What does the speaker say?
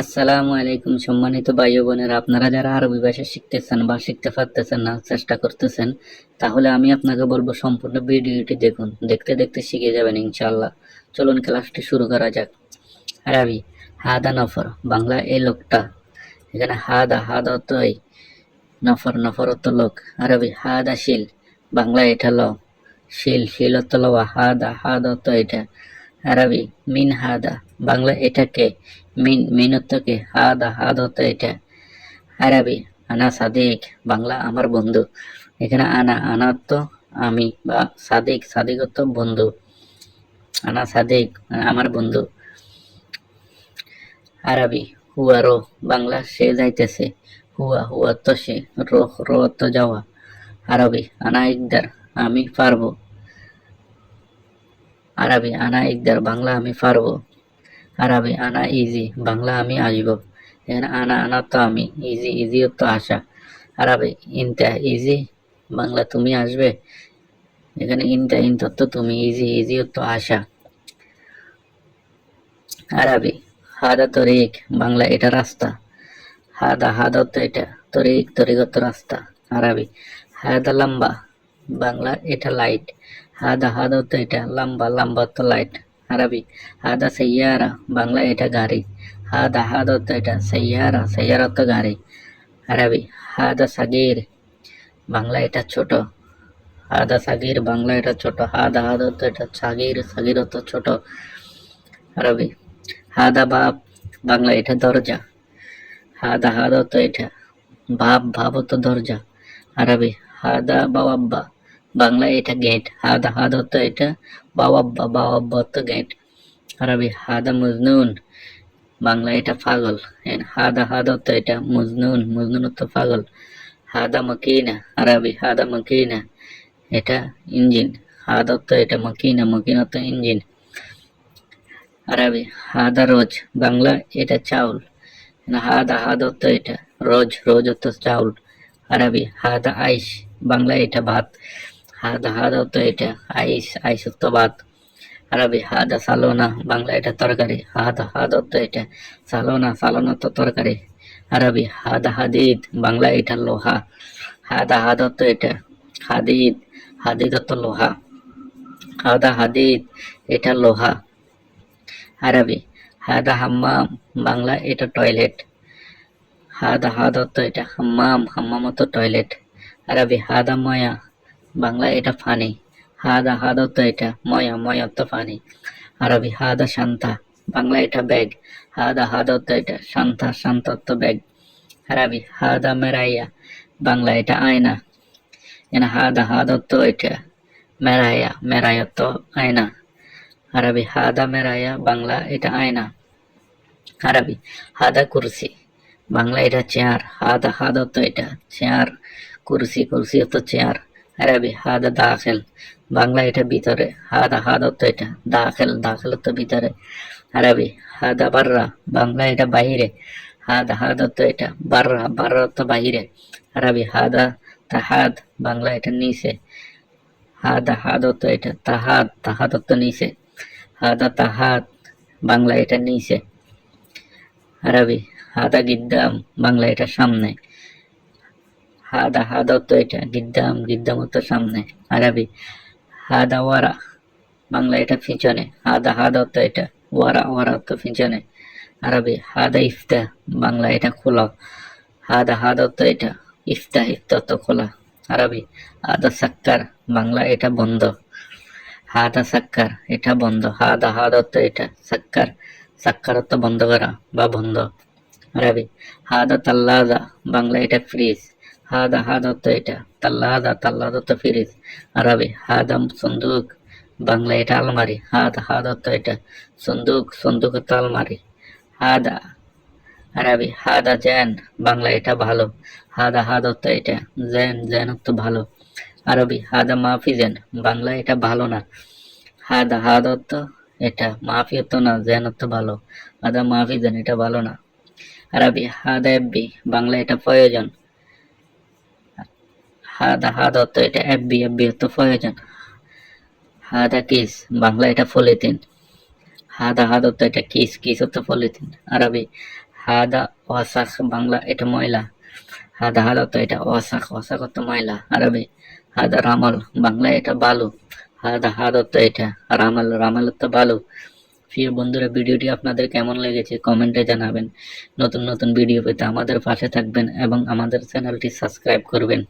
আসসালামু আলাইকুম সম্মানিত ভাই ও বোনেরা, আপনারা যারা আরবি ভাষা শিখতেছেন বা শিখতে পারতেছেন না, চেষ্টা করতেছেন, তাহলে আমি আপনাকে বলবো সম্পূর্ণ ভিডিওটি দেখুন। দেখতে দেখতে শিখে যাবেন ইনশাআল্লাহ। চলুন ক্লাসটি শুরু করা যাক। আরবি হাদা নফর, বাংলা এই লোকটা। এখানে হাদা হাদা অর্থ এই, নফর নফর অর্থ লোক। আরবি হাদা শিল, বাংলা এটা ল। শিল শিল অর্থ লওয়া। হাদা হাদা অর্থ এটা। আরবি মিন হাদা, বাংলা এটা কে। মিন মিন অর্থ কে। হাদা হাদা অর্থ এটা। আরবি আনা সাদিক, বাংলা আমার বন্ধু। এখানে আনা আনা অর্থ আমি, বা সাদিক সাদিক অর্থ বন্ধু। আনা সাদিক আমার বন্ধু। আরবি হুয়া রো, বাংলা সে যাইতেছে। হুয়া হুয়া অর্থ সে, রো রো অর্থ যাওয়া। আরবি আনা ইকদার, আমি পারবো। আরবি আনা ইকদার, বাংলা আমি পারবো। আরবি আনা ইজি, বাংলা আমি আসবো। এখানে আনা আনা তো আমি, ইজি ইজি তো আসা। আরবি ইনতা ইজি, বাংলা তুমি আসবে। এখানে ইনতা ইনতা তো তুমি, ইজি ইজি তো আসা। আরবি হাদা তরিক, বাংলা এটা রাস্তা। হাদা হাদা তো এটা, তরিক তরিক তো রাস্তা। আরবি হাদা লম্বা, বাংলা এটা লাইট। হাদা হাদা তো এটা, লম্বা লম্বা তো লাইট। আরবি হাদা সাইয়ারা, বাংলা এটা গাড়ি। হাদা হাদা তো এটা, সাইয়ারা সাইয়ারা তো গাড়ি। আরবি হাদা সাগির, বাংলা এটা ছোট। হাদা সাগির, বাংলা এটা ছোট। হাদা হাদা তো এটা, সাগির সাগির তো ছোট। আরবি হাদা বাব, বাংলা এটা দরজা। হাদা হাদা তো এটা, ভাব ভাব তো দরজা। আরবি হাদা বাওয়াব্বা, বাংলা এটা গেট। হাদা হাদা তো এটা, বাওয়াব্বা বাওয়াব্বা তো গেট। আরবি হাদা মজনুন, বাংলা এটা পাগল। হাদা হাদা তো এটা, মজনুন মজনুন তো পাগল। হাদা মকিনা, আরবি হাদা মকিনা, এটা ইঞ্জিন। হাদা তো এটা, মকিনা মকিনা তো ইঞ্জিন। আরবি হাদা রোজ, বাংলা এটা চাউল। হাদা হাদা তো এটা, রোজ রোজ তো চাউল। আরবি হাদা আইস, বাংলা এটা ভাত। হাদা হাদা তো এটা, আইস আইস তো ভাত। আরবি হাদা সালোনা, বাংলা এটা তরকারি। হাদা হাদা তো এটা, সালোনা সালোনা তো তরকারি। আরবি হাদা হাদিদ, বাংলা এটা লোহা। হাদা হাদা তো এটা, হাদিদ হাদিদ তো লোহা। হাদা হাদিদ, এটা লোহা। আরবি হাদা হাম্মাম, বাংলা এটা টয়লেট। হাদা হাদা তো এটা, হাম্মাম হাম্মাম তো টয়লেট। আরবি হাদা ময়া, বাংলা এটা পানি। হাদা হাদা তো এটা, ময়া ময়া তো পানি। আরবি হাদা শান্তা, বাংলা এটা ব্যাগ। হাদা হাদা তো এটা, শান্তা শান্তা তো ব্যাগ। আরবি হাদা মেরাইয়া, বাংলা এটা আয়না। এখানে হাদা হাদা তো এটা, মেরাইয়া মেরাইয়া তো আয়না। আরবি হাদা মেরাইয়া, বাংলা এটা আয়না। আরবি হাদা কুরসি, বাংলা এটা চেয়ার। হাদা হাদা তো এটা, চেয়ার। কুরসি কুরসি তো চেয়ার। আরবি হাদা দাখিল, বাংলা এটা ভিতরে। হাদা হাদা তো এটা, দাখিল দাখিল তো ভিতরে। আরবি হাদা বাররা, বাংলা এটা বাহিরে। হাদা হাদা তো এটা, বাররা বাররা তো বাহিরে। আরবি হাদা তাহাদ, বাংলা এটা নিচে। হাদা হাদা তো এটা, তাহাদ তাহাদ তো নিচে। হাদা তাহাদ, বাংলা এটা নিচে। আরবি হাদা গিদ্দাম, বাংলা এটা সামনে। হাদা হাদা তো এটা, গিদ্দাম গিদ্দাম তো সামনে। আরবি হাদা ওয়ারা, বাংলা এটা পিছনে। হাদা হাদা তো এটা, ওয়ারা ওয়ারা তো পিছনে। আরবি হাদা ইফতা, বাংলা এটা খোলা। হাদা হাদা তো এটা, ইফতা ইফতা তো খোলা। আরবি হাদা সাক্কার, বাংলা এটা বন্ধ। হাদা সাক্কার, এটা বন্ধ। হাদা হাদা তো এটা, সাক্কার সাক্কার তো বন্ধ করা বা বন্ধ। আরবি হাদা তাল্লাদা, বাংলা এটা ফ্রিজ। হাদা হাদা তো এটা, তাল্লাদা তাল্লাদা তো ফ্রিজ। আরবি হাদা সন্দুক, বাংলা এটা আলমারি। হাদা হাদা তো এটা, সন্দুক সন্দুক তো আলমারি। হাদা আরবি হাদা জ্যান, বাংলা এটা ভালো। হাদা হাদা তো এটা, জ্যান জ্যান তো ভালো। আরবি হাদা মাফি জ্যান, বাংলা এটা ভালো না। হাদা হাদা তো এটা, মাফি তো না, জ্যান তো ভালো। হাদা মাফি জ্যান, এটা ভালো না। আরবি হাদা এফবি, বাংলা এটা প্রয়োজন। হাদা হাদা তো এটা, এফবি এফবি তো প্রয়োজন। হাদা কিস, বাংলা এটা পলিথিন। হাদা হাদা তো এটা, কিস কিস তো পলিথিন। আরবি হাদা ওয়াসাখ বাংলা এটা ময়লা। হাদা অর্থ এটা, ওয়াসাখ অর্থ ময়লা। আরবি হাদা রামল বাংলা এটা বালু। হাদা অর্থ এটা, রামাল অর্থ বালু। প্রিয় বন্ধুরা, ভিডিওটি আপনাদের কেমন লেগেছে কমেন্টে জানাবেন। নতুন নতুন ভিডিও পেতে আমাদের পাশে থাকবেন এবং আমাদের চ্যানেলটি সাবস্ক্রাইব করবেন।